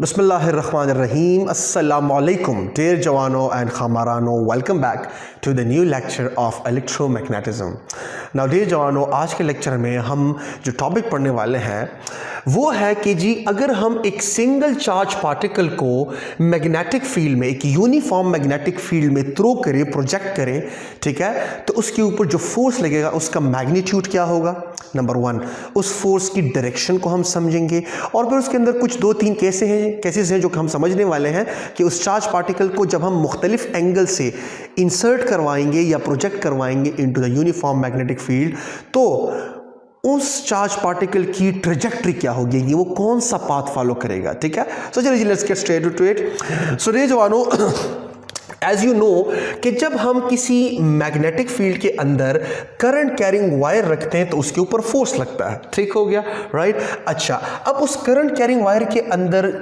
Bismillahirrahmanirrahim. Assalamu alaikum, dear Jawano and Khamarano. Welcome back to the new lecture of electromagnetism. Now, dear Jawano, आज के lecture में हम जो topic पढ़ने वाले हैं वो है कि जी अगर हम एक सिंगल चार्ज पार्टिकल को मैग्नेटिक फील्ड में, एक यूनिफॉर्म मैग्नेटिक फील्ड में थ्रो करें, प्रोजेक्ट करें, ठीक है, तो उसके ऊपर जो फोर्स लगेगा उसका मैग्नीट्यूड क्या होगा, नंबर वन। उस फोर्स की डायरेक्शन को हम समझेंगे और फिर उसके अंदर कुछ दो तीन केसेस हैं जो हम समझने वाले हैं कि उस चार्ज पार्टिकल को जब हम मुख्तलिफ एंगल से इंसर्ट करवाएंगे या प्रोजेक्ट करवाएंगे into the uniform magnetic field, तो उस चार्ज पार्टिकल की ट्रेजेक्टरी क्या होगी, वो कौन सा पाथ फॉलो करेगा, ठीक है। सो चलिए let's get straight to it. So रे जवानों, एज यू नो कि जब हम किसी मैग्नेटिक फील्ड के अंदर करंट कैरिंग वायर रखते हैं तो उसके ऊपर फोर्स लगता है, ठीक हो गया, राइट। अच्छा, अब उस करंट कैरिंग वायर के अंदर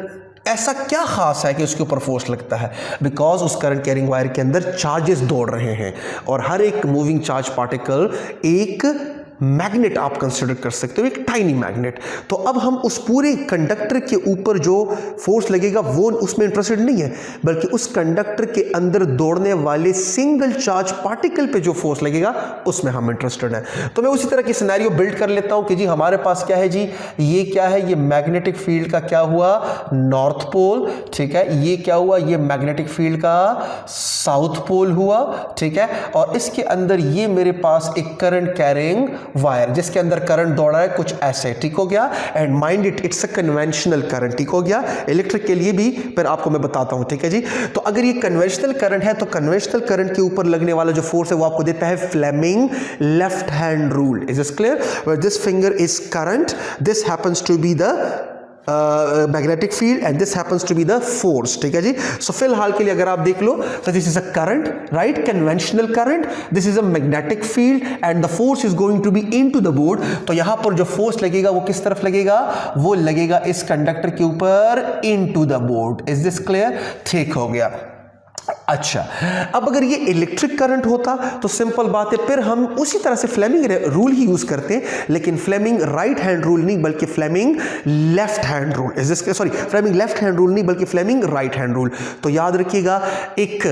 ऐसा क्या खास है कि उसके ऊपर फोर्स लगता है? बिकॉज उस करंट कैरिंग वायर के अंदर चार्जेस दौड़ रहे हैं और हर एक मूविंग चार्ज पार्टिकल एक मैग्नेट आप कंसिडर कर सकते हो, एक टाइनी मैग्नेट। तो अब हम उस पूरे कंडक्टर के ऊपर जो फोर्स लगेगा वो उसमें इंटरेस्टेड नहीं है, बल्कि उस कंडक्टर के अंदर दौड़ने वाले सिंगल चार्ज पार्टिकल पे जो फोर्स लगेगा उसमें हम इंटरेस्टेड हैं। तो मैं उसी तरह की सिनेरियो बिल्ड कर लेता हूं कि जी हमारे पास क्या है, जी ये क्या है, ये मैग्नेटिक फील्ड का क्या हुआ, नॉर्थ पोल, ठीक है। ये क्या हुआ, ये मैग्नेटिक फील्ड का साउथ पोल हुआ, ठीक है। और इसके अंदर ये मेरे पास एक करंट कैरिंग वायर जिसके अंदर करंट दौड़ रहा है कुछ ऐसे, ठीक हो गया। And mind it, it's a conventional current, ठीक हो गया। इलेक्ट्रिक के लिए भी फिर आपको मैं बताता हूं, ठीक है जी। तो अगर ये कन्वेंशनल करंट है तो कन्वेंशनल करंट के ऊपर लगने वाला जो फोर्स है वो आपको देता है Fleming left hand rule. Is this clear? Where this finger is current, this happens to be the magnetic field and this happens to be the force, ठीक है जी। सो फिलहाल के लिए अगर आप देख लो तो this is a current, right, conventional current, this is a magnetic field and the force is going to be into the board. तो यहां पर जो फोर्स लगेगा वो किस तरफ लगेगा, वो लगेगा इस कंडक्टर के ऊपर into the board. Is this clear? ठीक हो गया। अच्छा, अब अगर ये इलेक्ट्रिक करंट होता तो सिंपल बात है, फिर हम उसी तरह से फ्लेमिंग रूल ही यूज करते हैं, लेकिन फ्लेमिंग राइट हैंड रूल नहीं बल्कि Fleming left hand rule. Is this, sorry, Fleming left hand rule नहीं बल्कि फ्लेमिंग राइट हैंड रूल। तो याद रखिएगा, एक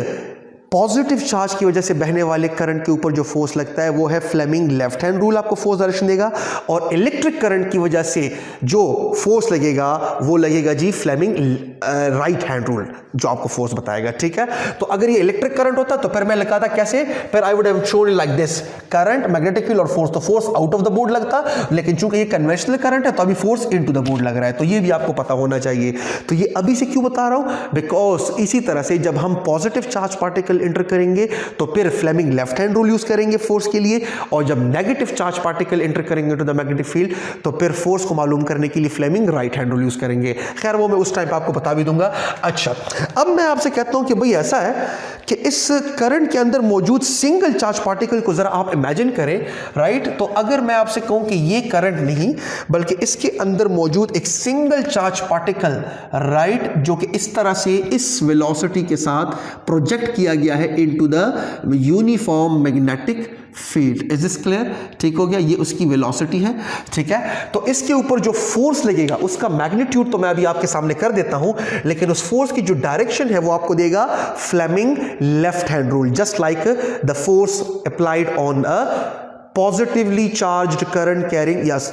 पॉजिटिव चार्ज की वजह से बहने वाले करंट के ऊपर जो फोर्स लगता है वो है फ्लेमिंग लेफ्ट हैंड रूल, आपको फोर्स डायरेक्शन देगा। और इलेक्ट्रिक करंट की वजह से जो फोर्स लगेगा वो लगेगा जी फ्लेमिंग राइट हैंड रूल, जो आपको फोर्स बताएगा, ठीक है। तो अगर ये इलेक्ट्रिक करंट होता तो फिर मैं लिखा था कैसे, फिर I would have shown like this, current, magnetic field और फोर्स। तो force out of the board लगता, लेकिन चूंकि ये कन्वेंशनल करंट है तो अभी फोर्स इनटू द बोर्ड लग रहा है। तो ये भी आपको पता होना चाहिए। तो ये अभी से क्यों बता रहा हूं, बिकॉज इसी तरह से जब हम पॉजिटिव चार्ज पार्टिकल इंटर करेंगे तो फिर Fleming left hand rule use करेंगे फोर्स के लिए, और जब नेगेटिव चार्ज पार्टिकल इंटर करेंगे टू द मैग्नेटिक फील्ड तो फिर फोर्स को मालूम करने के लिए Fleming right hand rule use करेंगे। खैर वो मैं उस टाइम पे आपको बता भी दूंगा। अच्छा, अब मैं आपसे कहता हूं कि भाई ऐसा है कि इस करंट के अंदर मौजूद सिंगल चार्ज पार्टिकल को जरा आप इमेजिन करें, राइट। तो अगर मैं आपसे कहूं कि ये करंट नहीं बल्कि इसके अंदर मौजूद एक सिंगल चार्ज पार्टिकल, राइट, जो कि इस तरह से इस वेलोसिटी के साथ प्रोजेक्ट किया गया है into the uniform magnetic field. Is this clear? ठीक हो गया, ये उसकी वेलोसिटी है, ठीक है। तो इसके ऊपर जो फोर्स लगेगा उसका मैग्नीट्यूड तो मैं अभी आपके सामने कर देता हूं, लेकिन उस फोर्स की जो डायरेक्शन है वो आपको देगा Fleming left hand rule, just like the force applied on a positively charged current carrying, yes,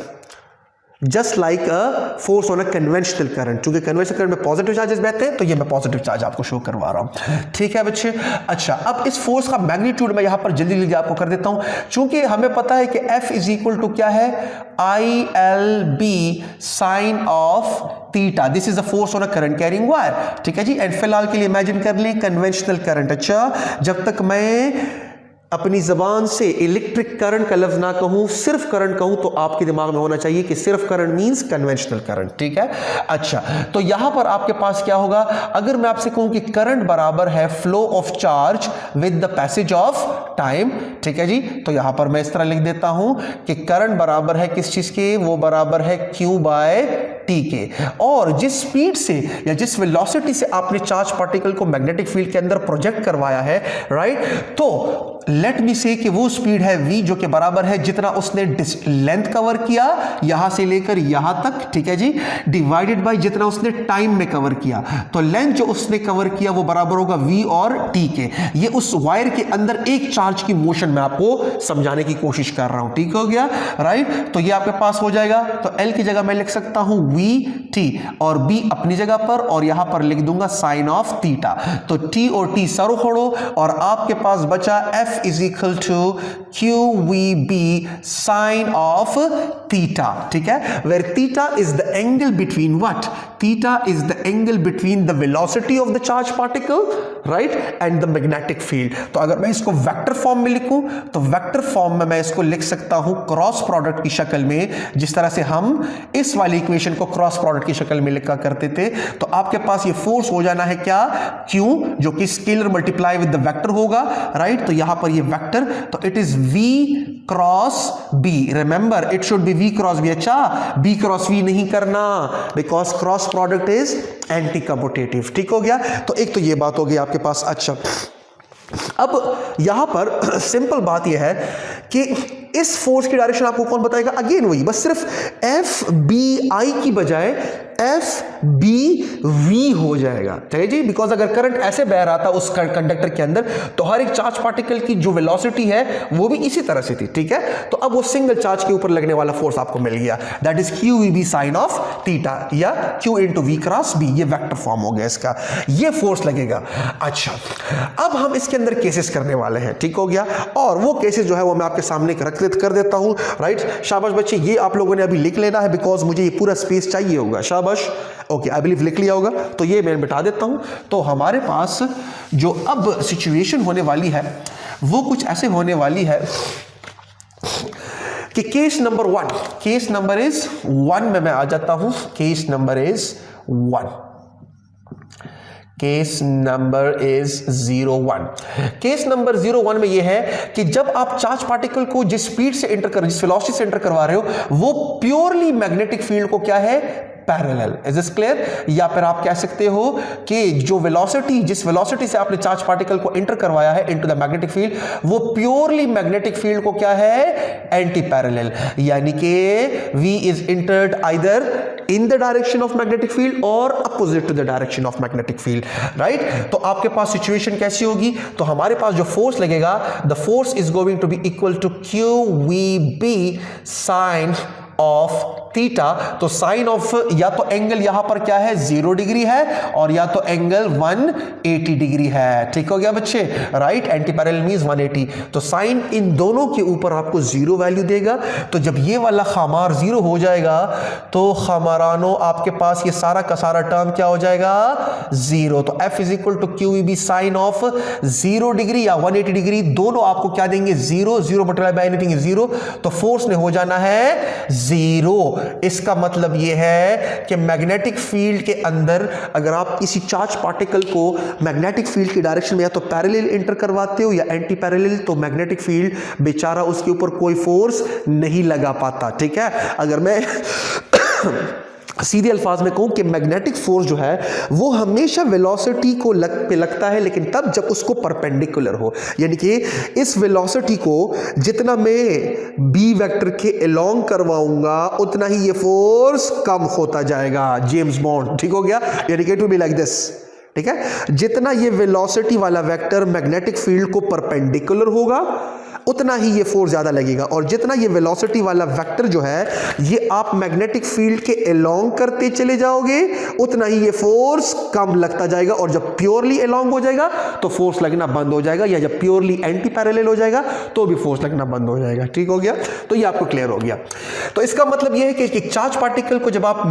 just like a force on a conventional current. चूंकि कन्वेंशनल करंट में पॉजिटिव चार्जेस बहते हैं तो ये मैं पॉजिटिव चार्ज आपको शो करवा रहा हूं, ठीक है बच्चे। अच्छा, अब इस फोर्स का मैग्नीट्यूड मैं यहां पर जल्दी जल्दी आपको कर देता हूं। चूंकि हमें पता है कि F इज इक्वल टू क्या है, ILB sine of theta, this is the force on a current carrying wire, ठीक है जी। एंड फिलहाल के लिए इमेजिन कर लें कन्वेंशनल करंट। अच्छा, जब तक मैं अपनी जबान से इलेक्ट्रिक करंट का लफ्ज ना कहूं, सिर्फ करंट कहूं, तो आपके दिमाग में होना चाहिए कि सिर्फ करंट मींस कन्वेंशनल करंट, ठीक है। अच्छा, तो यहां पर आपके पास क्या होगा, अगर मैं आपसे कहूं कि करंट बराबर है flow of charge with the passage of time, ठीक है जी। तो यहां पर मैं इस तरह लिख देता हूं कि करंट बराबर है किस चीज के, वो बराबर है Q बाय टी के, और जिस स्पीड से या जिस वेलोसिटी से आपने चार्ज पार्टिकल को मैग्नेटिक फील्ड के अंदर प्रोजेक्ट करवाया है, राइट, तो लेट मी से कि वो स्पीड है v जो कि बराबर है जितना उसने लेंथ कवर किया यहां से लेकर यहां तक, ठीक है जी, डिवाइडेड बाय जितना उसने टाइम में कवर किया। तो लेंथ जो उसने कवर किया वो बराबर होगा v और t के। ये उस वायर के अंदर एक चार्ज की मोशन मैं आपको समझाने की कोशिश कर रहा हूं, ठीक हो गया, राइट। तो ये आपके पास हो जाएगा। तो l की जगह मैं लिख सकता हूं vt और b अपनी जगह पर, और यहां पर लिख दूंगा साइन ऑफ थीटा। तो t और t सरो खोड़ो और आपके पास बचा f is equal to qvb sine of theta, ठीक है, where theta is the angle between what, theta is the angle between the velocity of the charge particle, right, and the magnetic field. तो अगर मैं इसको vector form में लिखूं तो vector form में मैं इसको लिख सकता हूं क्रॉस प्रोडक्ट की शक्ल में, जिस तरह से हम इस वाली इक्वेशन को क्रॉस प्रोडक्ट की शक्ल में लिखा करते थे। तो आपके पास ये फोर्स हो जाना है क्या, Q, जो कि scalar multiply with the vector होगा, राइट। तो यहां पर ये वेक्टर, तो it is V cross B, remember it should be V cross B। अच्छा, B क्रॉस V नहीं करना, because cross product is anti commutative, ठीक हो गया। तो एक तो ये बात हो गई आपके पास। अच्छा, अब यहां पर सिंपल बात यह है कि इस फोर्स की डायरेक्शन आपको कौन बताएगा, अगेन वही, बस सिर्फ एफ बी आई की बजाय एफ बी वी हो जाएगा, ठीक है जी, बिकॉज अगर करंट ऐसे बह रहा था उस कंडक्टर के अंदर तो हर एक चार्ज पार्टिकल की जो वेलोसिटी है वो भी इसी तरह से थी, ठीक है। तो अब वो सिंगल चार्ज के ऊपर लगने वाला फोर्स आपको मिल गया, that is Q V B sine of theta, या Q into V cross B, ये वेक्टर फॉर्म हो गया इसका, ये फोर्स लगेगा। अच्छा, अब हम इसके अंदर केसेस करने वाले हैं, ठीक हो गया, और वो केसेस जो है वो मैं आपके सामने कर देता हूं, राइट। शाबाश बच्चे, ये आप लोगों ने अभी लिख लेना है बिकॉज मुझे ये पूरा स्पेस चाहिए होगा। शाबाश, ओके, आई बिलीव लिख लिया होगा, तो ये मैं बिठा देता हूं। तो हमारे पास जो अब सिचुएशन होने वाली है वो कुछ ऐसे होने वाली है कि case number 1, case number is 1 में मैं आ जाता हूं, case number is 1, case number is 01। Case number 01 में यह है कि जब आप चार्ज पार्टिकल को जिस स्पीड से एंटर कर, जिस वेलोसिटी से एंटर करवा रहे हो वो प्योरली मैग्नेटिक फील्ड को क्या है, पैरेलल। Is this clear? या फिर आप कह सकते हो कि जो वेलोसिटी, जिस वेलोसिटी से आपने चार्ज पार्टिकल को एंटर करवाया है इनटू द मैग्नेटिक फील्ड, वो प्योरली मैग्नेटिक फील्ड को क्या है, एंटी पैरेलल, यानी कि V is entered either in the direction of magnetic field or opposite to the direction of magnetic field, right? तो आपके पास सिचुएशन कैसी होगी, तो हमारे पास जो फोर्स लगेगा, the force is going to be equal to QVB sin of theta. तो sign of, या तो एंगल यहां पर क्या है 0 डिग्री है और या तो एंगल 180 डिग्री है, ठीक हो गया बच्चे, राइट। Anti parallel means 180। तो साइन इन दोनों के ऊपर आपको 0 वैल्यू देगा। तो जब ये वाला खामार 0 हो जाएगा तो खामारानो आपके पास ये सारा का सारा टर्म क्या हो जाएगा, 0। तो F is equal to Q B sine of 0 degree या 180 डिग्री, दोनों आपको क्या देंगे, 0, 0 मल्टीप्लाई बाय एनीथिंग इज 0। तो फोर्स ने हो जाना है 0। इसका मतलब यह है कि मैग्नेटिक फील्ड के अंदर अगर आप किसी चार्ज पार्टिकल को मैग्नेटिक फील्ड की डायरेक्शन में या तो पैरेलल एंटर करवाते हो या एंटी पैरेलल, तो मैग्नेटिक फील्ड बेचारा उसके ऊपर कोई फोर्स नहीं लगा पाता, ठीक है। अगर मैं सीधे अल्फाज में कहूं कि मैग्नेटिक फोर्स जो है वो हमेशा वेलोसिटी को पे लगता है, लेकिन तब जब उसको परपेंडिकुलर हो, यानी कि इस वेलोसिटी को जितना मैं बी वेक्टर के अलोंग करवाऊंगा उतना ही ये फोर्स कम होता जाएगा, जेम्स बॉन्ड, ठीक हो गया, यानी कि it will be like this, ठीक है। जितना ये वेलोसिटी वाला वेक्टर मैग्नेटिक फील्ड को परपेंडिकुलर होगा उतना ही ये फोर्स ज्यादा लगेगा, और जितना ये वेलोसिटी वाला वेक्टर जो है ये आप मैग्नेटिक फील्ड के अलोंग करते चले जाओगे उतना ही ये फोर्स कम लगता जाएगा, और जब प्योरली अलोंग हो जाएगा तो फोर्स लगना बंद हो जाएगा, या जब प्योरली एंटी पैरेलल हो जाएगा तो भी फोर्स लगना बंद हो जाएगा, ठीक हो गया। तो ये आपको क्लियर हो गया। तो इसका मतलब ये है कि एक चार्ज पार्टिकल को जब आप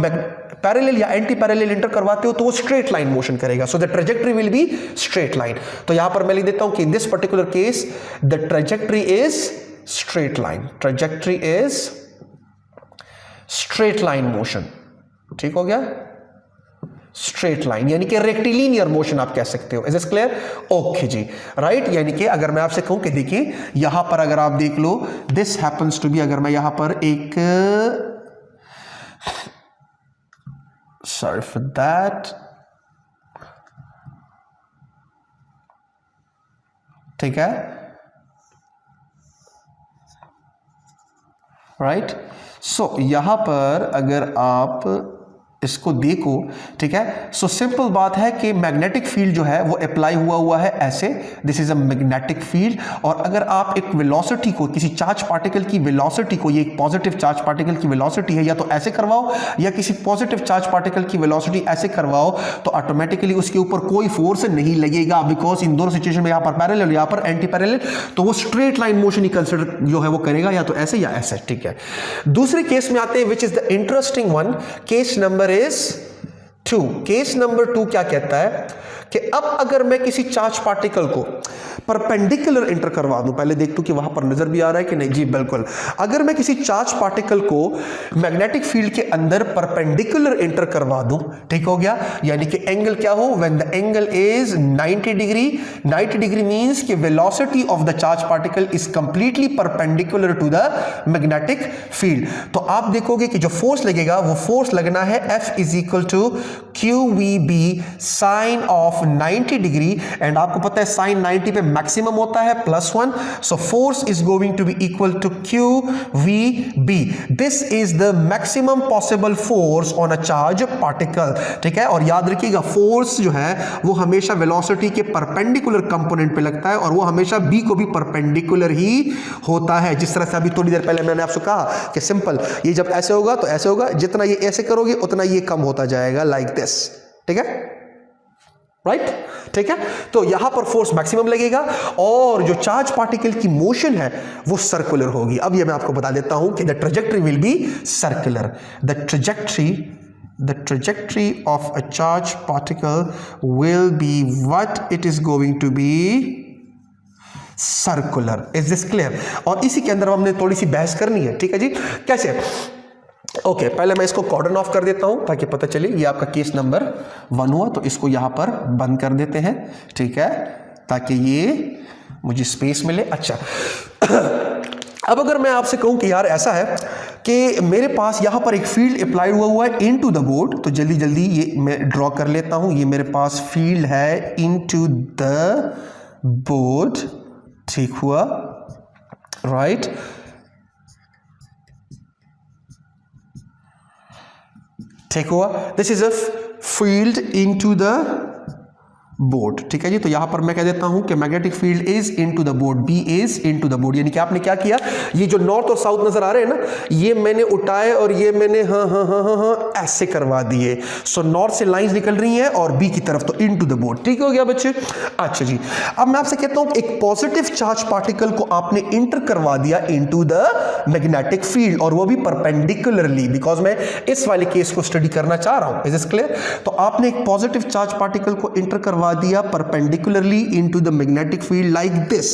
पैरेलल या एंटी पैरेलल एंटर करवाते हो तो वो स्ट्रेट लाइन मोशन करेगा, so the trajectory will be straight line. तो यहां पर मैं लिख देता हूं कि in this particular case the trajectory is straight line, trajectory is straight line motion, ठीक हो गया, स्ट्रेट लाइन, यानी कि रेक्टिलिनियर मोशन आप कह सकते हो। Is this clear? ओके जी, राइट। यानी कि अगर मैं आपसे कहूं कि देखिए यहां पर अगर आप देख लो, दिस हैपेंस टू बी, अगर मैं यहां पर एक, sorry for that, ठीक है, राइट। सो यहाँ पर अगर आप इसको देखो, ठीक है, सो सिंपल बात है कि मैग्नेटिक फील्ड जो है वो अप्लाई हुआ है ऐसे, this is a magnetic field. और अगर आप एक वेलोसिटी को, किसी चार्ज पार्टिकल की वेलोसिटी को, ये एक पॉजिटिव चार्ज पार्टिकल की वेलोसिटी है, या तो ऐसे करवाओ या किसी पॉजिटिव चार्ज पार्टिकल की वेलोसिटी ऐसे करवाओ, तो ऑटोमेटिकली उसके ऊपर कोई फोर्स नहीं लगेगा, बिकॉज इन दोनों सिचुएशन में यहाँ पर पैरेलल, यहाँ पर एंटी पैरेलल, तो वो स्ट्रेट लाइन मोशन ही कंसिडर जो है वो करेगा, या तो ऐसे या ऐसे, ठीक है। दूसरे केस में आते हैं, which is the interesting one, case number is 2। Case number 2 क्या कहता है कि अब अगर मैं किसी चार्ज पार्टिकल को परपेंडिकुलर इंटर करवा दूं, पहले देख तू कि वहां पर नजर भी आ रहा है कि नहीं, जी बिल्कुल। अगर मैं किसी चार्ज पार्टिकल को मैग्नेटिक फील्ड के अंदर परपेंडिकुलर इंटर करवा दूं, ठीक हो गया, यानी कि एंगल क्या हो, when the angle is 90 degree. 90 degree means कि velocity of the charge particle is completely perpendicular to the magnetic field. तो आप देखोगे कि जो फोर्स लगेगा वो फोर्स लगना है F is equal to QVB sine of 90 degree, and आपको पता है साइन 90 पे मैक्सिमम होता है +1, so force is going to be equal to QVB। This is the maximum possible force on a charge particle, ठीक है। और याद रखिएगा फोर्स जो है वो हमेशा वेलोसिटी के परपेंडिकुलर कंपोनेंट पे लगता है, और वो हमेशा B को भी परपेंडिकुलर ही होता है। जिस तरह से अभी थोड़ी देर पहले मैंने आपसे कहा कि सिंपल, ये जब ऐसे होगा तो ऐसे होगा, जितना ये ऐसे करोगे उतना ये कम होता जाएगा, लाइक दिस, ठीक है, राइट, ठीक है। तो यहां पर फोर्स मैक्सिमम लगेगा और जो चार्ज पार्टिकल की मोशन है वो सर्कुलर होगी। अब ये मैं आपको बता देता हूं कि the trajectory will be circular. The trajectory of a charged particle will be what it is going to be circular. Is this clear? और इसी के अंदर हमने थोड़ी सी बहस करनी है, ठीक है जी। कैसे? ओके, पहले मैं इसको कॉर्डन ऑफ कर देता हूं ताकि पता चले ये आपका केस नंबर 1 हुआ, तो इसको यहां पर बंद कर देते हैं, ठीक है, ताकि ये मुझे स्पेस मिले। अच्छा अब अगर मैं आपसे कहूं कि यार ऐसा है कि मेरे पास यहां पर एक फील्ड अप्लाई हुआ है इनटू द बोर्ड, तो जल्दी जल्दी ये मैं ड्रॉ कर लेता हूं। ये मेरे पास फील्ड है इनटू द बोर्ड, ठीक हुआ, राइट। ठीक हुआ, this is a field into the board, ठीक है जी। तो यहां पर मैं कह देता हूं कि magnetic field is into the board, B is into the board, यानी कि आपने क्या किया, ये जो नॉर्थ और साउथ नजर आ रहे हैं ना, ये मैंने उठाए और ये मैंने हाँ ऐसे करवा दिए। सो नॉर्थ से लाइंस निकल रही हैं और बी की तरफ, तो इनटू द बोर्ड, ठीक हो गया बच्चे। अच्छा जी, अब मैं आपसे कहता हूं एक पॉजिटिव चार्ज पार्टिकल को आपने इंटर करवा दिया इनटू द मैग्नेटिक फील्ड, और वो भी परपेंडिकुलरली, बिकॉज मैं इस वाले केस को स्टडी करना चाह रहा हूं। Is this clear? तो आपने एक पॉजिटिव चार्ज पार्टिकल को इंटर करवा दिया perpendicularly into the magnetic field like this.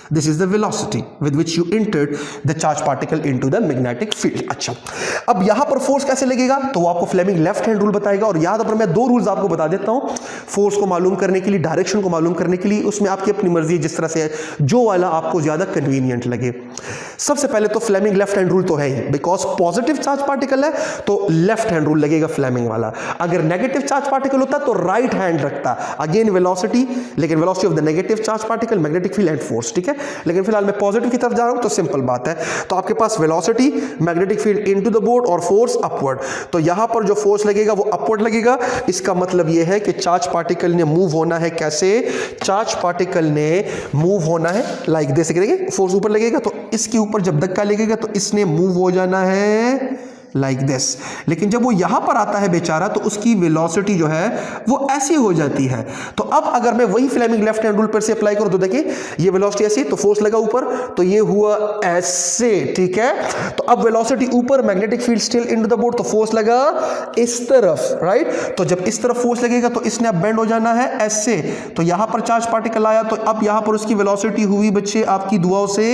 This is the velocity with which you entered the charge particle into the magnetic field. अच्छा, अब यहां पर फोर्स कैसे लगेगा, तो वो आपको फ्लेमिंग लेफ्ट हैंड रूल बताएगा। और याद पर मैं 2 रूल्स आपको बता देता हूं फोर्स को मालूम करने के लिए, डायरेक्शन को मालूम करने के लिए। उसमें आपकी अपनी मर्जी, जिस तरह से जो वाला आपको ज्यादा कन्वीनियंट लगे। सबसे पहले तो फ्लेमिंग लेफ्ट हैंड रूल तो है ही, बिकॉज पॉजिटिव चार्ज पार्टिकल है तो लेफ्ट हैंड रूल लगेगा फ्लेमिंग वाला। अगर नेगेटिव चार्ज पार्टिकल होता तो राइट हैंड रखता, अगेन वेलोसिटी, लेकिन velocity of the negative charge particle, magnetic field and force, ठीक है। लेकिन फिलहाल मैं पॉजिटिव की तरफ जा रहा हूं तो सिंपल बात है, तो आपके पास velocity, magnetic field into the board और फोर्स अपवर्ड। तो यहां पर जो फोर्स लगेगा वो अपवर्ड लगेगा। इसका मतलब यह है कि चार्ज पार्टिकल ने मूव होना है कैसे, चार्ज पार्टिकल ने मूव होना है लाइक दिस, करेंगे फोर्स ऊपर लगेगा तो इसके ऊपर जब धक्का लगेगा तो इसने मूव हो जाना है लाइक दिस। लेकिन जब वो यहां पर आता है बेचारा तो उसकी वेलोसिटी जो है वो ऐसी हो जाती है। तो अब अगर मैं वही फ्लेमिंग लेफ्ट हैंड रूल पर से अप्लाई करूं तो देखिए ये वेलोसिटी ऐसी, तो फोर्स लगा ऊपर तो ये हुआ ऐसे, ठीक है। तो अब वेलोसिटी ऊपर, magnetic field still into the board, तो फोर्स लगा इस तरफ, राइट। तो जब इस तरफ फोर्स लगेगा तो इसने अब बेंड हो जाना है ऐसे। तो यहां पर चार्ज पार्टिकल आया तो अब यहां पर उसकी वेलोसिटी हुई बच्चे आपकी दुआओं से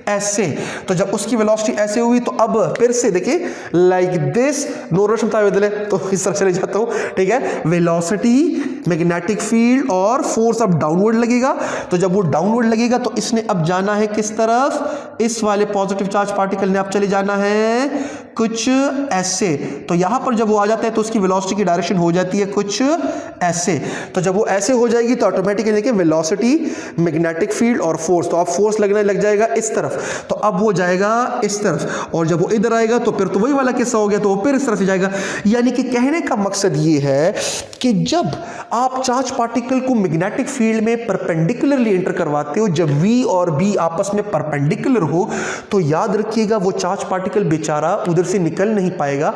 ऐसे। तो जब उसकी वेलोसिटी ऐसे हुई तो अब फिर से देखिए लाइक दिस, नो रश्मता बदले तो इस तरह चले जाता हूं, ठीक है। वेलोसिटी, मैग्नेटिक फील्ड और फोर्स अब डाउनवर्ड लगेगा। तो जब वो डाउनवर्ड लगेगा तो इसने अब जाना है किस तरफ, इस वाले पॉजिटिव चार्ज पार्टिकल ने अब चले जाना है कुछ ऐसे। तो यहां पर जब वो आ जाता है तो उसकी वेलोसिटी की डायरेक्शन हो जाती है कुछ ऐसे। तो जब वो ऐसे हो जाएगी तो ऑटोमेटिकली देखिए वेलोसिटी, मैग्नेटिक फील्ड और फोर्स, तो अब फोर्स लगने लग जाएगा इस तरफ, तो अब वो जाएगा इस तरफ, और जब वो इधर आएगा तो फिर तो वही वाला किस्सा हो गया, तो वो फिर इस तरफ से जाएगा। यानी कि कहने का मकसद ये है कि जब आप चार्ज पार्टिकल को मैग्नेटिक फील्ड में परपेंडिकुलरली एंटर करवाते हो, जब V और B आपस में परपेंडिकुलर हो, तो याद रखिएगा वो चार्ज पार्टिकल बेचारा उधर से निकल नहीं पाएगा,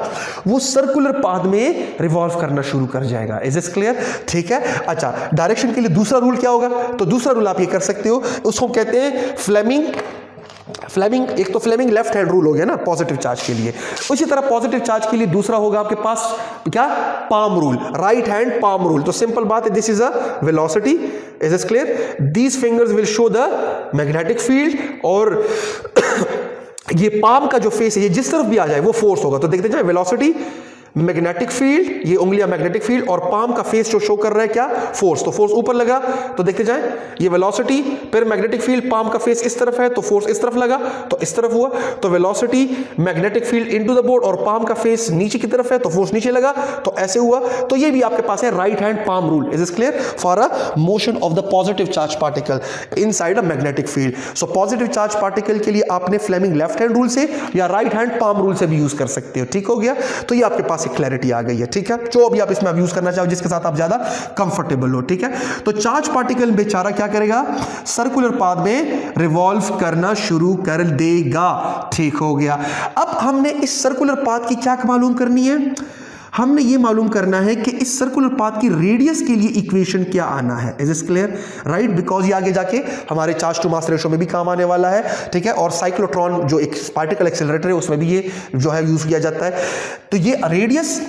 वो सर्कुलर पाथ में रिवॉल्व करना शुरू कर जाएगा। Is this clear? ठीक है। अच्छा, डायरेक्शन के लिए दूसरा रूल क्या होगा? तो दूसरा रूल आप ये कर सकते हो, उसको कहते हैं फ्लेमिंग। एक तो फ्लेमिंग लेफ्ट हैंड रूल हो गया ना पॉजिटिव चार्ज के लिए, उसी तरह पॉजिटिव चार्ज के लिए दूसरा होगा आपके पास क्या? Palm rule, right hand palm rule. तो सिंपल बात है, this is a velocity, is this clear? These fingers will show the magnetic field, और ये पाम का जो फेस है ये जिस तरफ भी आ जाए वो फोर्स होगा। तो देखते जाए, वेलोसिटी, मैग्नेटिक फील्ड, ये उंगलियां मैग्नेटिक फील्ड, और पाम का फेस जो शो कर रहा है क्या? फोर्स। तो फोर्स ऊपर लगा, तो देखते जाएं, ये वेलोसिटी, फिर मैग्नेटिक फील्ड, पाम का फेस इस तरफ है तो फोर्स इस तरफ लगा, तो इस तरफ हुआ, तो velocity, magnetic field into the board, और पाम का फेस नीचे की तरफ है तो फोर्स नीचे लगा, तो ऐसे हुआ। तो ये भी आपके पास है right hand palm rule. Is this clear? For a motion of the positive charge particle inside a magnetic field. So positive charge particle के लिए आपने फ्लेमिंग लेफ्ट हैंड रूल से या राइट हैंड पाम रूल से भी use कर सकते हो। ठीक हो गया? तो ये आपके पास क्लैरिटी आ गई है। ठीक है, जो अभी आप इसमें यूज करना चाहो, जिसके साथ आप ज्यादा कंफर्टेबल हो। ठीक है, तो चार्ज पार्टिकल बेचारा क्या करेगा? सर्कुलर पाथ में रिवॉल्व करना शुरू कर देगा। ठीक हो गया। अब हमने इस सर्कुलर पाथ की क्या मालूम करनी है? हमने ये मालूम करना है कि इस सर्कुलर पाथ की रेडियस के लिए इक्वेशन क्या आना है। Is this clear? Right, because ये आगे जाके हमारे चार्ज टू मास रेशो में भी काम आने वाला है। ठीक है, और साइक्लोट्रॉन जो एक पार्टिकल एक्सेलरेटर है उसमें भी ये जो है यूज किया जाता है। तो ये रेडियस,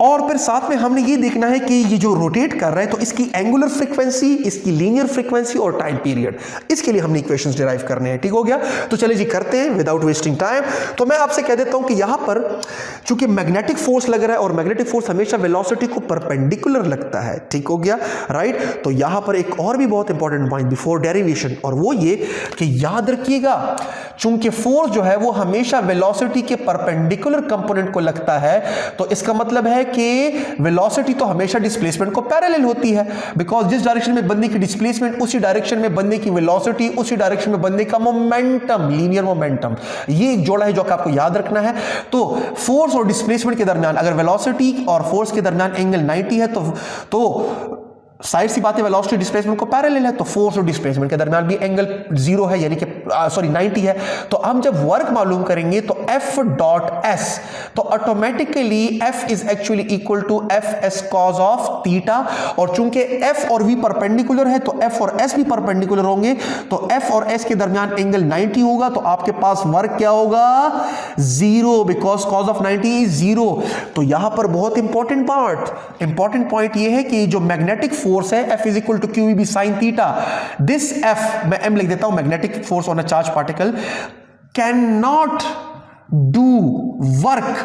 और फिर साथ में हमने ये देखना है कि ये जो रोटेट कर रहा है तो इसकी एंगुलर फ्रीक्वेंसी, इसकी लीनियर फ्रीक्वेंसी और टाइम पीरियड, इसके लिए हमने इक्वेशंस डिराइव करने हैं। ठीक हो गया? तो चलिए जी करते हैं विदाउट वेस्टिंग टाइम। तो मैं आपसे कह देता हूं कि यहां पर चूंकि मैग्नेटिक फोर्स लग रहा है और मैग्नेटिक फोर्स हमेशा वेलोसिटी को परपेंडिकुलर लगता है। ठीक हो गया? राइट। तो यहां पर एक और भी बहुत इंपॉर्टेंट पॉइंट बिफोर डेरिवेशन, और वो ये कि याद रखिएगा, चूंकि फोर्स जो है वो हमेशा वेलोसिटी के परपेंडिकुलर कंपोनेंट को लगता है, तो इसका मतलब है कि वेलोसिटी तो हमेशा डिस्प्लेसमेंट को पैरेलल होती है, बिकॉज जिस डायरेक्शन में बनने की डिस्प्लेसमेंट उसी डायरेक्शन में बनने की वेलोसिटी, उसी डायरेक्शन में बनने का मोमेंटम, लीनियर मोमेंटम, ये एक जोड़ा है जो आपको याद रखना है। तो फोर्स और डिस्प्लेसमेंट के दरमियान अगर वेलोसिटी और फोर्स के दरमियान एंगल 90 है तो साइड सी बात है, वेलोसिटी डिस्प्लेसमेंट को पैरेलल है, तो फोर्स और डिस्प्लेसमेंट के दरमियान भी एंगल 0 है, यानी कि 90 है। तो हम जब वर्क मालूम करेंगे तो F डॉट S, तो automatically F is actually equal to Fs cos of theta, और चूंकि F और V परपेंडिकुलर है तो F और S भी परपेंडिकुलर होंगे, तो F और S के दरमियान एंगल 90 होगा, तो आपके पास वर्क क्या होगा? 0, बिकॉज कॉस ऑफ 90 इज 0। तो यहां पर बहुत इंपॉर्टेंट पॉइंट यह है कि जो मैग्नेटिक फोर्स है F is equal to QEB sine theta, this F मैं M लिख देता हूं, magnetic force on a charge particle can not do work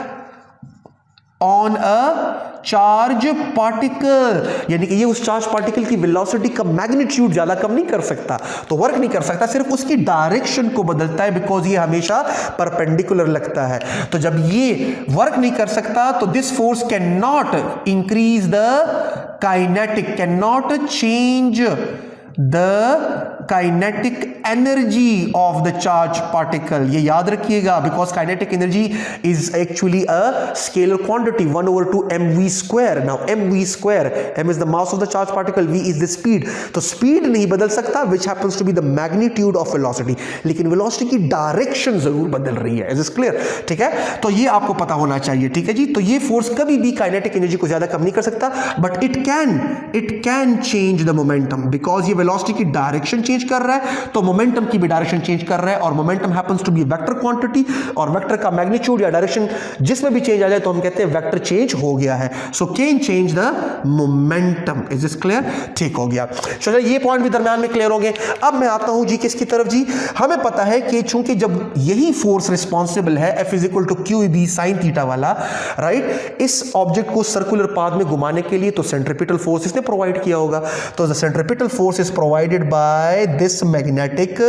on a charge particle, यानी कि ये उस चार्ज पार्टिकल की वेलोसिटी का मैग्नीट्यूड ज्यादा कम नहीं कर सकता, तो वर्क नहीं कर सकता, सिर्फ उसकी डायरेक्शन को बदलता है, बिकॉज ये हमेशा परपेंडिकुलर लगता है। तो जब ये वर्क नहीं कर सकता तो this force can not increase the kinetic, can not change the kinetic energy of the charge particle. ये याद रखिएगा, because kinetic energy is actually a scalar quantity 1/2 mv²। Now mv², m is the mass of the charge particle, v is the speed. तो speed नहीं बदल सकता, which happens to be the magnitude of velocity, लेकिन velocity की direction जरूर बदल रही है। Is this clear? ठीक है, तो ये आपको पता होना चाहिए। ठीक है जी, तो ये फोर्स कभी भी काइनेटिक एनर्जी को ज्यादा कम नहीं कर सकता, but it can change the momentum, because ये वेलोसिटी की डायरेक्शन चेंज कर रहा है तो मोमेंटम की भी डायरेक्शन चेंज कर रहा है, और momentum happens to be vector quantity, और वेक्टर का मैग्नीट्यूड या डायरेक्शन जिसमें भी चेंज आ जाए तो हम कहते हैं वेक्टर चेंज हो गया है। So can change the momentum. Is this clear? ठीक हो गया। चलो ये पॉइंट भी दरमियान में क्लियर हो गए। अब मैं आता हूं जी किसकी तरफ जी, हमें पता है कि चूंकि जब यही फोर्स रिस्पॉन्सिबल है F is equal to QEB sine theta वाला, राइट, इस ऑब्जेक्ट को सर्कुलर पाथ में घुमाने के लिए तो सेंट्रीपिटल फोर्स इसने प्रोवाइड किया होगा, तो the centripetal force is provided by this magnetic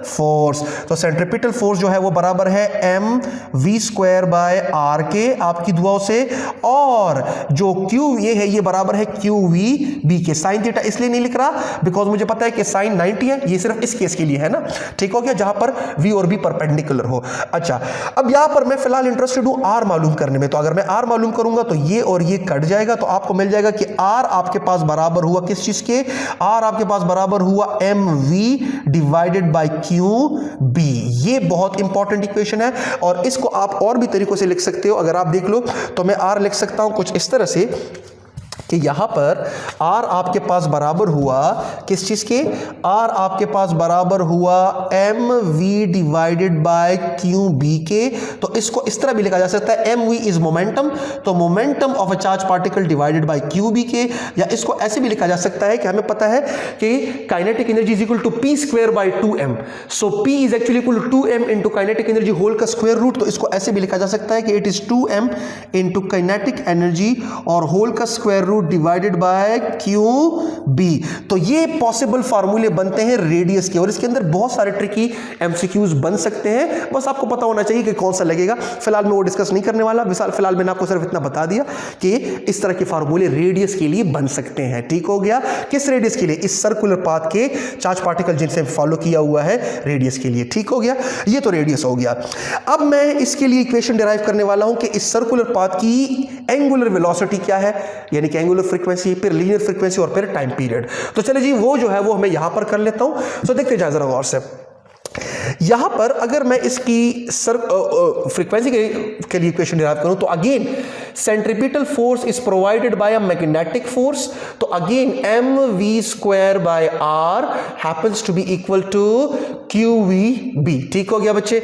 force. तो सेंट्रीपिटल फोर्स जो है वो बराबर है M V square by R के, आपकी दुआओं से, और जो क्यू ये है ये बराबर है क्यू वी बी के। साइन थीटा इसलिए नहीं लिख रहा बिकॉज मुझे पता है कि साइन 90 है, ये सिर्फ इस केस के लिए है ना, ठीक हो गया, जहां पर वी और बी परपेंडिकुलर हो। अच्छा, अब यहां पर मैं फिलहाल इंटरेस्टेड हूं आर मालूम करने में, तो अगर मैं आर मालूम करूंगा तो ये और ये कट जाएगा, तो आपको मिल जाएगा कि आर आपके पास बराबर हुआ किस चीज के, आर आपके पास बराबर हुआ M V divided by Q B. ये बहुत इंपॉर्टेंट इक्वेशन है और इसको आप और भी तरीकों से लिख सकते हो। अगर आप देख लो तो मैं आर लिख सकता हूं कुछ इस तरह से कि यहां पर R आपके पास बराबर हुआ किस चीज के, R आपके पास बराबर हुआ M V divided by Q B के। तो इसको इस तरह भी लिखा जा सकता है, एम वी इज मोमेंटम, तो momentum of a charge particle divided by Q B के। या इसको ऐसे भी लिखा जा सकता है कि हमें पता है कि kinetic energy is equal to P square by 2m, so P is actually equal to 2m into kinetic energy whole का स्क्वायर रूट। तो इसको ऐसे भी लिखा जा सकता है कि it is 2m into kinetic energy और होल का square root divided by Q B. तो ये पॉसिबल फार्मूले बनते हैं रेडियस के, और इसके अंदर बहुत सारे ट्रिकी एमसीक्यूज बन सकते हैं, बस आपको पता होना चाहिए कि कौन सा लगेगा। फिलहाल मैं वो डिस्कस नहीं करने वाला, फिलहाल मैंने आपको सिर्फ इतना बता दिया कि इस तरह के फार्मूले रेडियस के लिए बन सकते हैं, ठीक हो गया। किस रेडियस के लिए, इस सर्कुलर पाथ के चार्ज पार्टिकल जिनसे फॉलो किया हुआ है रेडियस के लिए, ठीक हो गया। ये तो रेडियस हो गया। अब मैं इसके लिए इक्वेशन डिराइव करने वाला हूं कि इस सर्कुलर पाथ की एंगुलर वेलोसिटी क्या है, यानी कि एंगुलर फ्रीक्वेंसी, फिर लीनियर फ्रीक्वेंसी और फिर टाइम पीरियड। तो चलिए जी वो जो है वो मैं यहां पर कर लेता हूं। तो देखते जाए जरा गौर से, यहां पर अगर मैं इसकी फ्रीक्वेंसी के लिए इक्वेशन डिराइव करूं तो again centripetal force is provided by a magnetic force, तो again M V square by R happens to be equal to Q V B, ठीक हो गया बच्चे।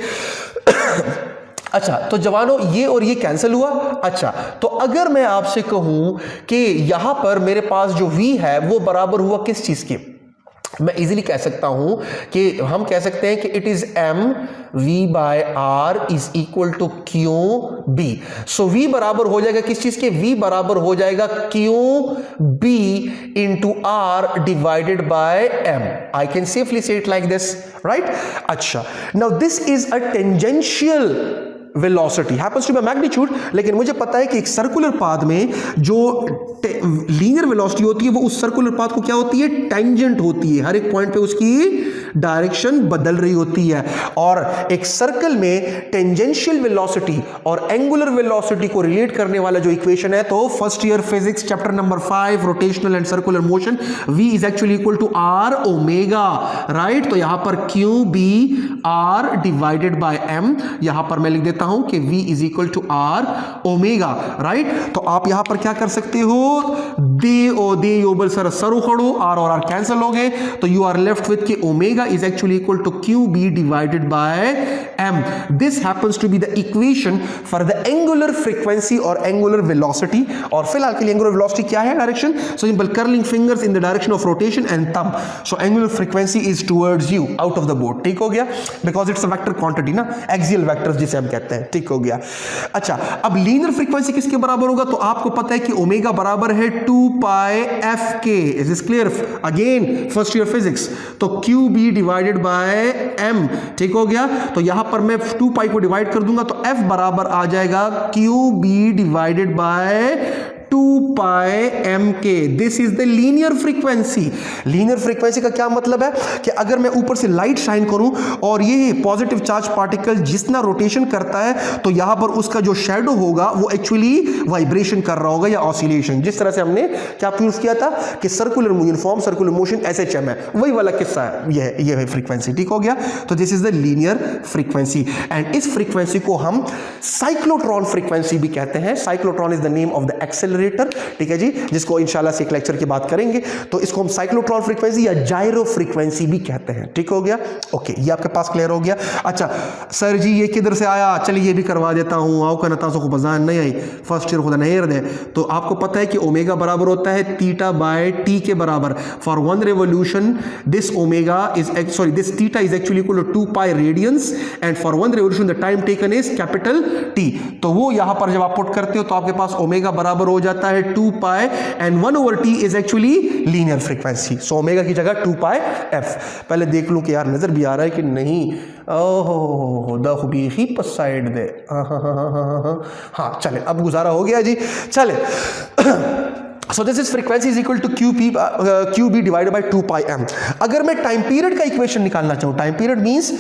अच्छा, तो जवानों ये और ये कैंसिल हुआ। अच्छा, तो अगर मैं आपसे कहूं कि यहां पर मेरे पास जो v है वो बराबर हुआ किस चीज के, मैं इजीली कह सकता हूं कि हम कह सकते हैं कि it is M V by R is equal to Q B. So v बराबर हो जाएगा किस चीज के, v बराबर हो जाएगा Q B into R divided by M. I can safely say it like this, right. अच्छा, now this is a tangential velocity happens to be magnitude, लेकिन मुझे पता है कि एक सर्कुलर पाथ में जो लीनियर वेलोसिटी होती है वो उस सर्कुलर पाथ को क्या होती है, टेंजेंट होती है, हर एक पॉइंट पे उसकी डायरेक्शन बदल रही होती है। और एक सर्कल में टेंजेंशियल वेलोसिटी और एंगुलर वेलोसिटी को रिलेट करने वाला जो इक्वेशन है, तो first year physics chapter number 5 rotational and circular motion, v is actually equal to r omega, right. तो यहां पर Q B r divided by m, यहां पर मैं लिख देता हूं कि v is equal to r omega, right. तो आप यहां पर क्या कर सकते हो, दे योबल सर उखड़ो, r और r कैंसिल हो गए, तो यू आर लेफ्ट विथ कि omega is actually equal to QB divided by M. This happens to be the equation for the angular frequency or angular velocity. और फिलहाल के लिए angular velocity क्या है, direction, so simple curling fingers in the direction of rotation and thumb. So angular frequency is towards you, out of the board, ठीक हो गया, because it's a vector quantity ना, axial vectors जिसे हम कहते हैं, ठीक हो गया। अच्छा, अब linear frequency किसके बराबर होगा, तो आपको पता है कि ओमेगा बराबर है 2 पाई एफ के। Is this clear? Again first year physics, तो QB डिवाइडेड बाय m, ठीक हो गया। तो यहां पर मैं 2 पाई को डिवाइड कर दूंगा तो f बराबर आ जाएगा QB divided by 2 pi M के। This is the linear frequency. Linear frequency का क्या मतलब है कि अगर मैं ऊपर से लाइट शाइन करूं और ये पॉजिटिव चार्ज पार्टिकल जितना रोटेशन करता है तो यहां पर उसका जो शैडो होगा वो एक्चुअली वाइब्रेशन कर रहा होगा या ऑसिलेशन, जिस तरह से हमने क्या प्रूव किया था कि circular uniform circular motion SHM है, वही वाला किस्सा है, ये है फ्रीक्वेंसी, ठीक हो गया। तो this is the linear frequency and इस फ्रीक्वेंसी को हम साइक्लोट्रॉन फ्रीक्वेंसी भी कहते हैं। Cyclotron is the name of the accelerator, ठीक है जी, जिसको इंशाल्लाह से एक लेक्चर की बात करेंगे। तो इसको हम साइक्लोट्रॉन फ्रीक्वेंसी या जायरो फ्रीक्वेंसी भी कहते हैं, ठीक हो गया। ओके, ये आपके पास क्लियर हो गया। अच्छा सर जी ये किधर से आया, चलिए ये भी करवा देता हूं, आओ का नता को बजान नहीं आई, फर्स्ट ईयर खुदा नहीं दे। तो आपको पता है कि ओमेगा बराबर होता है थीटा बाय टी के बराबर। For one revolution this omega is this theta is actually equal to 2 pi radians and for one revolution the time taken is capital T. तो वो यहां पर जब आप पुट करते हो तो आपके पास ओमेगा बराबर हो जाता है 2 pi and 1/t is actually linear frequency. So omega की जगह 2 पाई f। पहले देख लूं कि यार नजर भी आ रहा है कि नहीं। ओहो द हुबीही पसाइड दे। हाँ चले, अब गुजारा हो गया जी। चले So this is frequency is equal to QB divided by 2 pi m। अगर मैं टाइम पीरियड का इक्वेशन निकालना चाहूँ, टाइम पीरियड मींस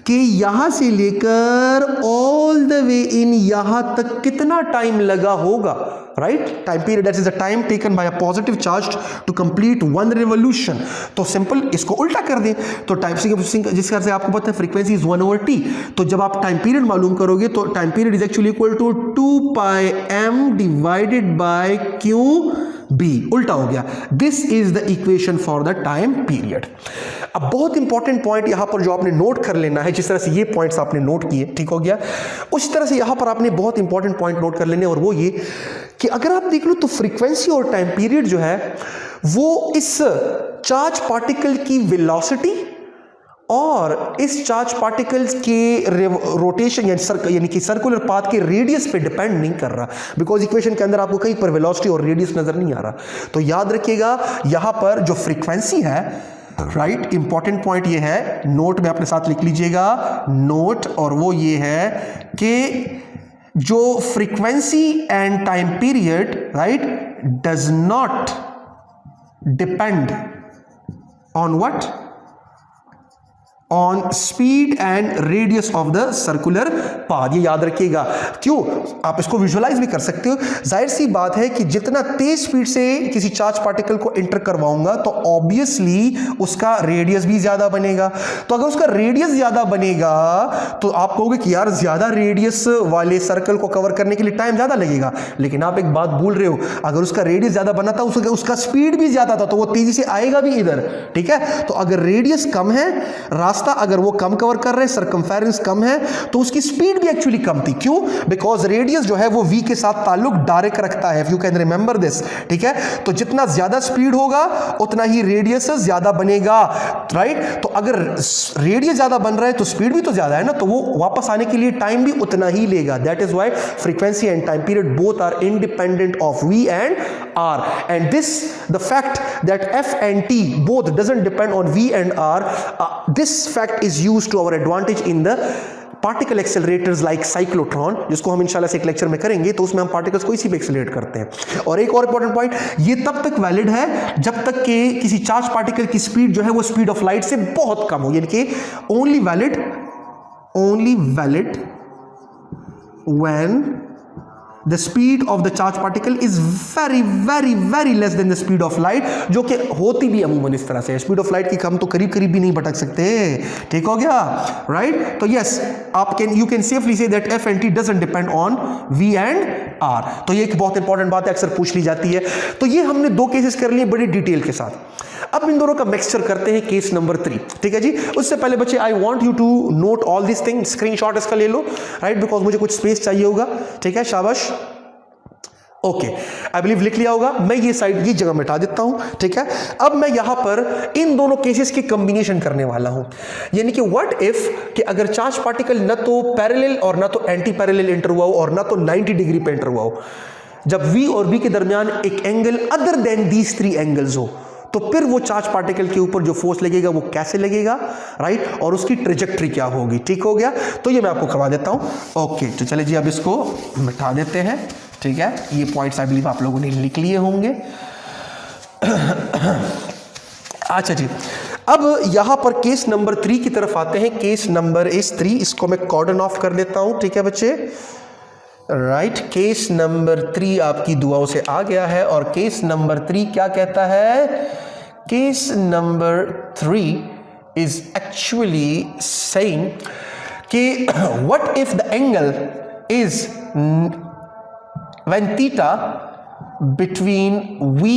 कि यहां से लेकर ऑल द वे इन यहां तक कितना टाइम लगा होगा, right. Time period that is the time taken by a positive charge to complete one revolution. तो सिंपल इसको उल्टा कर दें तो टाइम जिस तरह से आपको पता है फ्रीक्वेंसी इज 1/t, तो जब आप टाइम पीरियड मालूम करोगे तो time period is actually equal to 2 pi m divided by QB। उल्टा हो गया। This is the equation for the time period. अब बहुत इंपॉर्टेंट पॉइंट यहां पर जो आपने नोट कर लेना है, जिस तरह से ये पॉइंट्स आपने नोट किए, ठीक हो गया, उस तरह से यहां पर आपने बहुत इंपॉर्टेंट पॉइंट नोट कर लेने, और वो ये कि अगर आप देख लो तो फ्रीक्वेंसी और टाइम पीरियड जो है वो इस चार्ज पार्टिकल की वेलोसिटी और इस चार्ज पार्टिकल्स के रोटेशन यानी कि सर्कुलर पाथ के रेडियस पे डिपेंड नहीं कर रहा, बिकॉज इक्वेशन के अंदर आपको कहीं पर वेलोसिटी और रेडियस नजर नहीं आ रहा। तो याद रखिएगा यहां पर जो फ्रीक्वेंसी है, राइट, इंपॉर्टेंट पॉइंट ये है, नोट में अपने साथ लिख लीजिएगा नोट, और वो ये है कि जो frequency and time period, right, does not depend on what, on speed and radius of the circular path. ये याद रखिएगा। क्यों? आप इसको विजुअलाइज भी कर सकते हो। जाहिर सी बात है कि जितना तेज स्पीड से किसी चार्ज पार्टिकल को एंटर करवाऊंगा तो ऑब्वियसली उसका रेडियस भी ज्यादा बनेगा। तो अगर उसका रेडियस ज्यादा बनेगा तो आप कहोगे कि यार ज्यादा रेडियस वाले सर्कल को कवर करने के लिए टाइम ज्यादा लगेगा, लेकिन आप एक बात भूल रहे हो, अगर उसका रेडियस ज्यादा बना था, उसका स्पीड भी ज्यादा था, तो वो तेजी से आएगा भी इधर, ठीक है। तो अगर रेडियस कम है, रास्ता अगर वो कम कवर कर रहे हैं, सर्कमफेरेंस कम है, तो उसकी स्पीड भी एक्चुअली कम थी। क्यों? बिकॉज रेडियस जो है वो v के साथ ताल्लुक डायरेक्ट रखता है, यू कैन रिमेंबर दिस, ठीक है। तो जितना ज्यादा स्पीड होगा उतना ही रेडियस ज्यादा बनेगा, राइट। तो अगर रेडियस ज्यादा बन रहा है तो स्पीड भी तो ज्यादा है ना, तो वो वापस आने के लिए टाइम भी उतना ही लेगा। That is why frequency and time period both are independent of v and r, and this the fact that f and t both doesn't depend on v and r, this fact is used to our advantage in the particle accelerators like cyclotron, जिसको हम इंशाल्लाह से एक lecture में करेंगे, तो उसमें हम पार्टिकल्स को इसी पे एक्सेलरेट करते हैं। और एक और इंपॉर्टेंट पॉइंट, ये तब तक वैलिड है जब तक कि किसी चार्ज पार्टिकल की स्पीड जो है वो स्पीड ऑफ लाइट से बहुत कम हो, यानी कि only valid when the speed of the charge particle is very very very less than the speed of light, जो कि होती भी अमूमन इस तरह से। स्पीड ऑफ लाइट की हम तो करीब करीब भी नहीं भटक सकते, ठीक हो गया, राइट। तो yes, you can safely say that f and t doesn't depend on v and r। तो ये एक बहुत इंपॉर्टेंट बात है, अक्सर पूछ ली जाती है। तो ये हमने दो केसेस कर लिए बड़ी डिटेल के साथ। अब इन दोनों का मिक्सचर करते हैं, केस नंबर 3, ठीक है जी। उससे पहले बच्चे I want you to note all this thing, screenshot इसका ले लो, राइट, बिकॉज मुझे कुछ स्पेस चाहिए होगा, ठीक है, शाबाश। ओके, आई बिलीव लिख लिया होगा। मैं ये साइड की जगह मिटा देता हूं, ठीक है। अब मैं यहां पर इन दोनों केसेस की कॉम्बिनेशन करने वाला हूं, यानी कि व्हाट इफ कि अगर चार्ज पार्टिकल न तो पैरेलल और ना तो एंटी पैरेलल एंटर हुआ हो और ना तो 90 डिग्री पे एंटर हुआ हो, जब v और b के दरमियान एक angle other than these 3 angles हो, तो फिर वो चार्ज पार्टिकल के ऊपर जो फोर्स लगेगा वो कैसे लगेगा, राइट, और उसकी ट्रेजेक्टरी क्या होगी, ठीक हो गया। तो ये मैं आपको करवा देता हूं। ओके, तो चले जी, अब इसको मिटा देते हैं, ठीक है। ये पॉइंट्स आई बिलीव आप लोगों ने लिख लिए होंगे। अच्छा जी, अब यहां पर केस नंबर 3 की तरफ आते हैं। केस नंबर इस 3, इसको मैं कॉर्डन ऑफ कर देता हूं, ठीक है बच्चे, राइट। केस नंबर 3 आपकी दुआओं से आ गया है, और केस नंबर 3 क्या कहता है? Case number 3 is actually saying कि what if the angle is when theta between v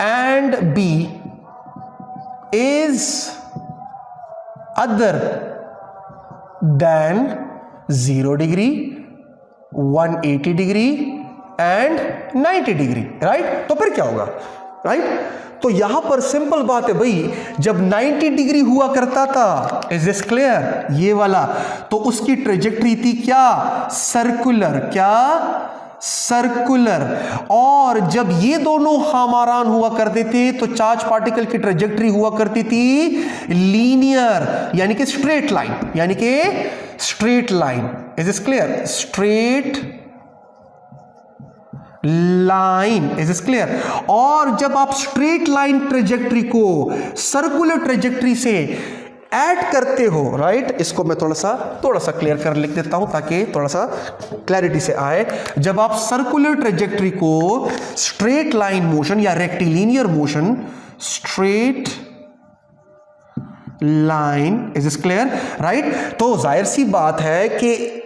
and b is other than 0 degree, 180 degree and 90 degree, right. तो फिर क्या होगा, राइट। तो यहां पर सिंपल बात है भाई, जब 90 डिग्री हुआ करता था, इज दिस क्लियर, ये वाला, तो उसकी ट्रेजेक्टरी थी क्या? सर्कुलर, क्या? सर्कुलर। और जब ये दोनों हमारान हुआ करते थे तो चार्ज पार्टिकल की ट्रेजेक्टरी हुआ करती थी लीनियर, यानी कि स्ट्रेट लाइन, यानी कि straight line. Is this clear? Straight line. Is this clear? और जब आप स्ट्रेट लाइन ट्रेजेक्टरी को सर्कुलर ट्रेजेक्टरी से ऐड करते हो, राइट, इसको मैं थोड़ा सा क्लियर कर लिख देता हूं ताकि थोड़ा सा क्लैरिटी से आए। जब आप सर्कुलर ट्रेजेक्टरी को स्ट्रेट लाइन मोशन या rectilinear motion, straight line, is this clear, right, तो जाहिर सी बात है कि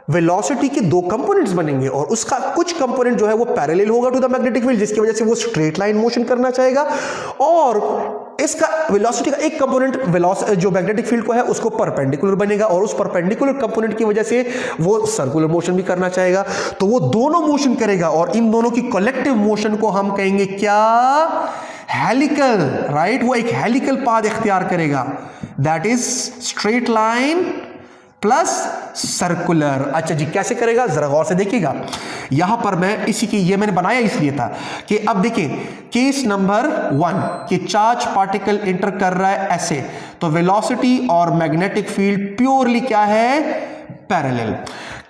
वेलोसिटी के दो कंपोनेंट्स बनेंगे और उसका कुछ कंपोनेंट जो है वो पैरेलल होगा टू द मैग्नेटिक फील्ड, जिसकी वजह से वो स्ट्रेट लाइन मोशन करना चाहेगा, और इसका वेलोसिटी का एक कंपोनेंट जो मैग्नेटिक फील्ड को है उसको परपेंडिकुलर बनेगा, और उस परपेंडिकुलर कंपोनेंट की वजह से वो सर्कुलर मोशन भी करना चाहेगा। तो वो दोनों मोशन करेगा और इन दोनों की कलेक्टिव मोशन को हम कहेंगे क्या? Helical, right. वो एक हेलिकल पाथ इख्तियार करेगा, that is straight line plus circular. अच्छा जी, कैसे करेगा जरा गौर से देखिएगा। यहां पर मैं इसी की ये मैंने बनाया इसलिए था कि अब देखिए केस नंबर 1 कि चार्ज पार्टिकल इंटर कर रहा है ऐसे, तो वेलोसिटी और मैग्नेटिक फील्ड प्योरली क्या है? पैरेलल।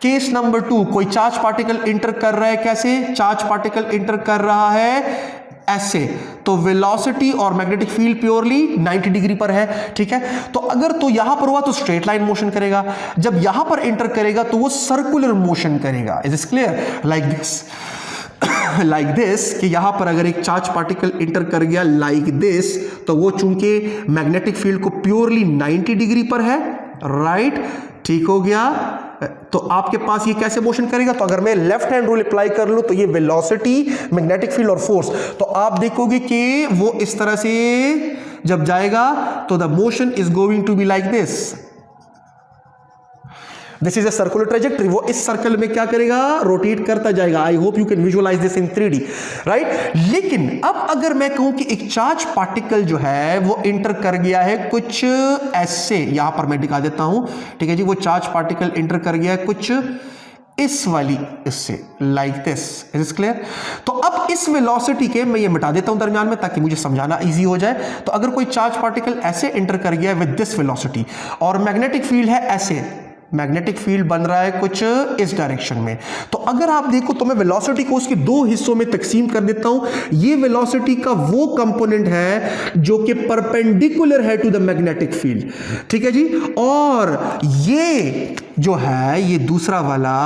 केस नंबर 2 कोई चार्ज पार्टिकल इंटर कर रहा है कैसे? चार्ज पार्टिकल इंटर कर रहा है ऐसे, तो वेलोसिटी और मैग्नेटिक फील्ड प्योरली 90 डिग्री पर है, ठीक है। तो अगर तो यहां पर हुआ तो स्ट्रेट लाइन मोशन करेगा, जब यहां पर एंटर करेगा तो वो सर्कुलर मोशन करेगा। Is this clear? Like this like this कि यहां पर अगर एक चार्ज पार्टिकल इंटर कर गया लाइक दिस, तो वो चूंकि मैग्नेटिक फील्ड को प्योरली 90 डिग्री पर है, राइट, ठीक हो गया। तो आपके पास ये कैसे मोशन करेगा? तो अगर मैं लेफ्ट हैंड रूल अप्लाई कर लूं तो ये वेलोसिटी, मैग्नेटिक फील्ड और फोर्स, तो आप देखोगे कि वो इस तरह से जब जाएगा तो the motion is going to be like this. This is a circular trajectory. वो इस सर्कल में क्या करेगा? रोटेट करता जाएगा। I hope you can visualise this in 3D, right. लेकिन अब अगर मैं कहूं कि एक चार्ज पार्टिकल जो है वो इंटर कर गया है कुछ ऐसे, यहां पर मैं दिखा देता हूं, ठीक है जी। वो चार्ज पार्टिकल इंटर कर गया है कुछ इस वाली, इससे like this. Is it clear? तो अब इस वेलोसिटी के मैं ये मिटा देता हूं दरमियान में ताकि मुझे समझाना इजी हो जाए। तो अगर कोई चार्ज पार्टिकल ऐसे इंटर कर गया है विद दिस वेलोसिटी और मैग्नेटिक फील्ड है ऐसे, मैग्नेटिक फील्ड बन रहा है कुछ इस डायरेक्शन में, तो अगर आप देखो तो मैं वेलोसिटी को उसके दो हिस्सों में तकसीम कर देता हूं। ये वेलोसिटी का वो कंपोनेंट है जो कि परपेंडिकुलर है टू द मैग्नेटिक फील्ड, ठीक है जी। और ये जो है ये दूसरा वाला,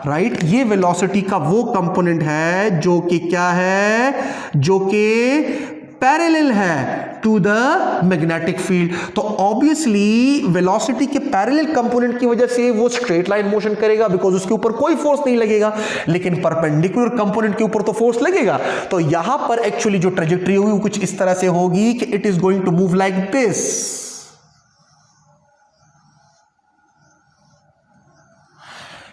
राइट, ये वेलोसिटी का वो कंपोनेंट है जो कि क्या है? जो कि पैरेलल है टू द मैग्नेटिक फील्ड। तो ऑब्वियसली वेलोसिटी के पैरेलल कंपोनेंट की वजह से वो स्ट्रेट लाइन मोशन करेगा बिकॉज उसके ऊपर कोई फोर्स नहीं लगेगा, लेकिन परपेंडिकुलर कंपोनेंट के ऊपर तो फोर्स लगेगा। तो यहां पर एक्चुअली जो ट्रेजेक्टरी होगी वो कुछ इस तरह से होगी कि it is going to move like this.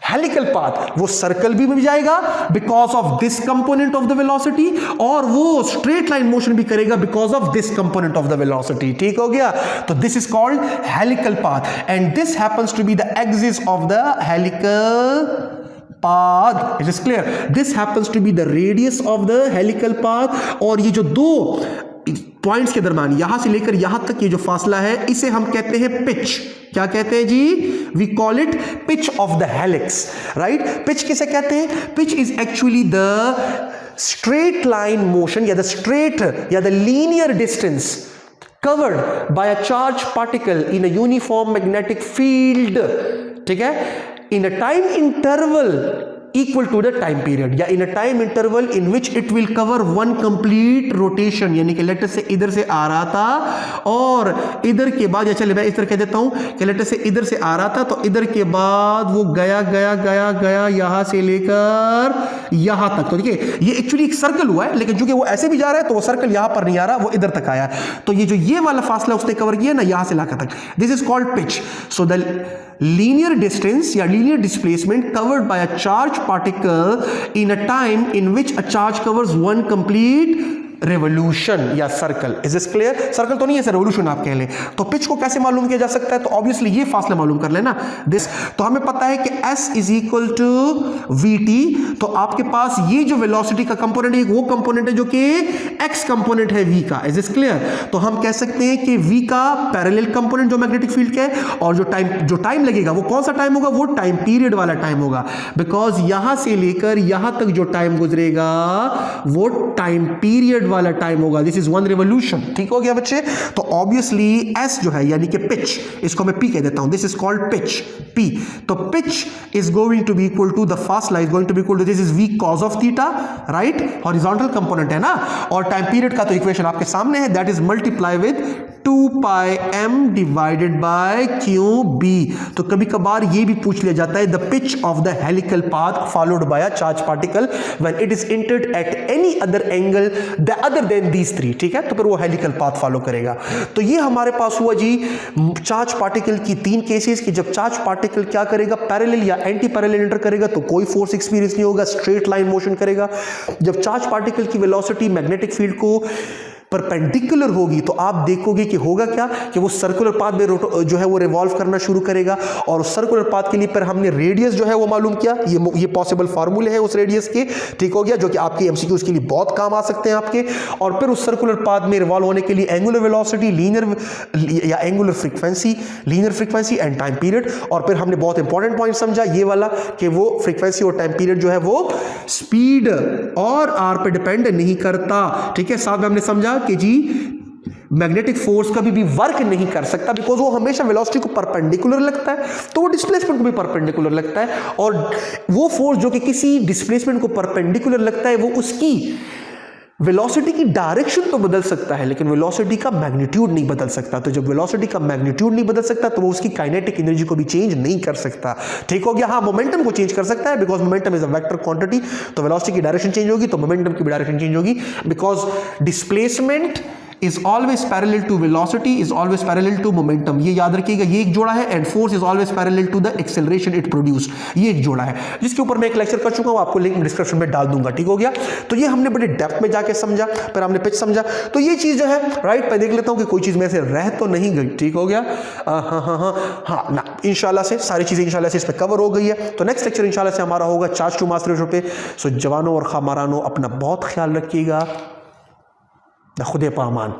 Helical path, वो सर्कल भी जाएगा because of this component of the velocity, और वो स्ट्रेट लाइन मोशन भी करेगा because of this component of the velocity, ठीक हो गया। तो this is called helical path and this happens to be the axis of the helical path. It is clear? This happens to be the radius of the helical path. और ये जो दो points के दरमियान यहां से लेकर यहां तक ये जो फासला है इसे हम कहते हैं पिच। क्या कहते हैं जी? We call it pitch of the helix, right. Pitch किसे कहते हैं? Pitch is actually the straight line motion या द स्ट्रेट या the linear distance covered by a charge particle in a uniform magnetic field, ठीक है, in a time interval equal to the time period या in a time interval in which it will cover one complete rotation। यानी कि letter से इधर से आ रहा था और इधर के बाद, या चले मैं इधर कह देता हूं कि लेटर से इधर से आ रहा था तो इधर के बाद वो गया गया गया गया यहां से लेकर यहां तक। तो देखिए ये एक्चुअली एक सर्कल हुआ है, लेकिन चूंकि वो ऐसे भी जा रहा है तो वो सर्कल यहां पर नहीं आ रहा, वो इधर तक आया। तो ये जो ये वाला फासला उसने कवर किया ना यहां से लाकर तक, this is called pitch. So the linear distance या linear displacement covered by a charge particle in a time in which a charge covers one complete revolution या circle. Is this clear? Circle तो नहीं है, revolution आप कह लें। तो pitch को कैसे मालूम किया जा सकता है? तो ऑब्वियसली ये फासला मालूम कर लेना दिस। तो हमें पता है कि s is equal to vt। तो आपके पास ये जो वेलोसिटी का कंपोनेंट है वो कंपोनेंट है जो कि x कंपोनेंट है v का। Is this clear? तो हम कह सकते हैं कि v का पैरेलल कंपोनेंट जो मैग्नेटिक फील्ड का है, और जो टाइम लगेगा वो कौन सा टाइम होगा? वो टाइम पीरियड वाला टाइम होगा, बिकॉज यहां से लेकर यहां तक जो टाइम गुजरेगा वो टाइम पीरियड वाला टाइम होगा। This is one revolution. ठीक हो गया बच्चे? तो ऑब्वियसली s जो है यानी कि पिच, इसको मैं p कह देता हूं, this is called pitch, p। तो pitch is going to be equal to the फासला is going to be equal to this is v cos of theta, right? Horizontal component है ना, और टाइम पीरियड का तो इक्वेशन आपके सामने है, that is multiply with 2 pi m divided by QB। तो कभी कभार ये भी पूछ लिया जाता है the pitch of the helical path followed by a charge particle when it is entered at any other angle other than these three. ठीक है, तो फिर वो हेलिकल पाथ फॉलो करेगा। तो ये हमारे पास हुआ जी चार्ज पार्टिकल की तीन केसेस कि जब चार्ज पार्टिकल क्या करेगा, पैरेलल या एंटी पैरेलल एंटर करेगा तो कोई फोर्स एक्सपीरियंस नहीं होगा, स्ट्रेट लाइन मोशन करेगा। जब चार्ज पार्टिकल की वेलोसिटी मैग्नेटिक फील्ड को परपेंडिकुलर होगी तो आप देखोगे कि होगा क्या, कि वो सर्कुलर पाथ में जो है वो रिवॉल्व करना शुरू करेगा, और सर्कुलर पाथ के लिए पर हमने रेडियस जो है वो मालूम किया। ये पॉसिबल फार्मूले हैं उस रेडियस के। ठीक हो गया? जो कि आपके एमसीक्यूज के लिए बहुत काम आ सकते हैं आपके। और फिर उस सर्कुलर पाथ में रिवॉल्व होने के लिए एंगुलर वेलोसिटी, लीनियर या angular frequency and time period. और फिर हमने बहुत इंपॉर्टेंट पॉइंट समझा ये वाला कि वो फ्रीक्वेंसी और टाइम पीरियड जो है वो स्पीड और आर पे डिपेंड नहीं करता। ठीक है, साथ में हमने समझा कि जी मैग्नेटिक फोर्स कभी भी वर्क नहीं कर सकता बिकॉज वो हमेशा वेलोसिटी को परपेंडिकुलर लगता है, तो वो डिस्प्लेसमेंट को भी परपेंडिकुलर लगता है। और वो फोर्स जो कि किसी डिस्प्लेसमेंट को परपेंडिकुलर लगता है वो उसकी वेलोसिटी की डायरेक्शन तो बदल सकता है लेकिन वेलोसिटी का मैग्नीट्यूड नहीं बदल सकता। तो जब वेलोसिटी का मैग्नीट्यूड नहीं बदल सकता तो वो उसकी काइनेटिक एनर्जी को भी चेंज नहीं कर सकता। ठीक हो गया? हाँ, मोमेंटम को चेंज कर सकता है because momentum is a vector quantity. तो वेलोसिटी की डायरेक्शन चेंज होगी तो मोमेंटम की भी डायरेक्शन चेंज होगी, because displacement is always parallel to velocity is always parallel to momentum। ये याद रखिएगा, ये एक जोड़ा है। And force is always parallel to the acceleration it produce, ये एक जोड़ा है जिसके ऊपर मैं एक लेक्चर कर चुका हूं, आपको लिंक डिस्क्रिप्शन में डाल दूंगा। ठीक हो गया? तो ये हमने बड़े डेप्थ में जाके समझा, फिर हमने पिच समझा। तो ये चीज जो है राइट, मैं देख लेता हूं कि कोई चीज में से रह तो नहीं गई। ठीक हो गया? हाँ ना, इंशाल्लाह से सारी चीजें इंशाल्लाह से इस पर कवर हो गई है। तो नेक्स्ट लेक्चर इंशाल्लाह से हमारा होगा चार्ज टू मास रेशो पे। सो जवानों और खामारानों अपना बहुत ख्याल रखिएगा। खुदे पामान।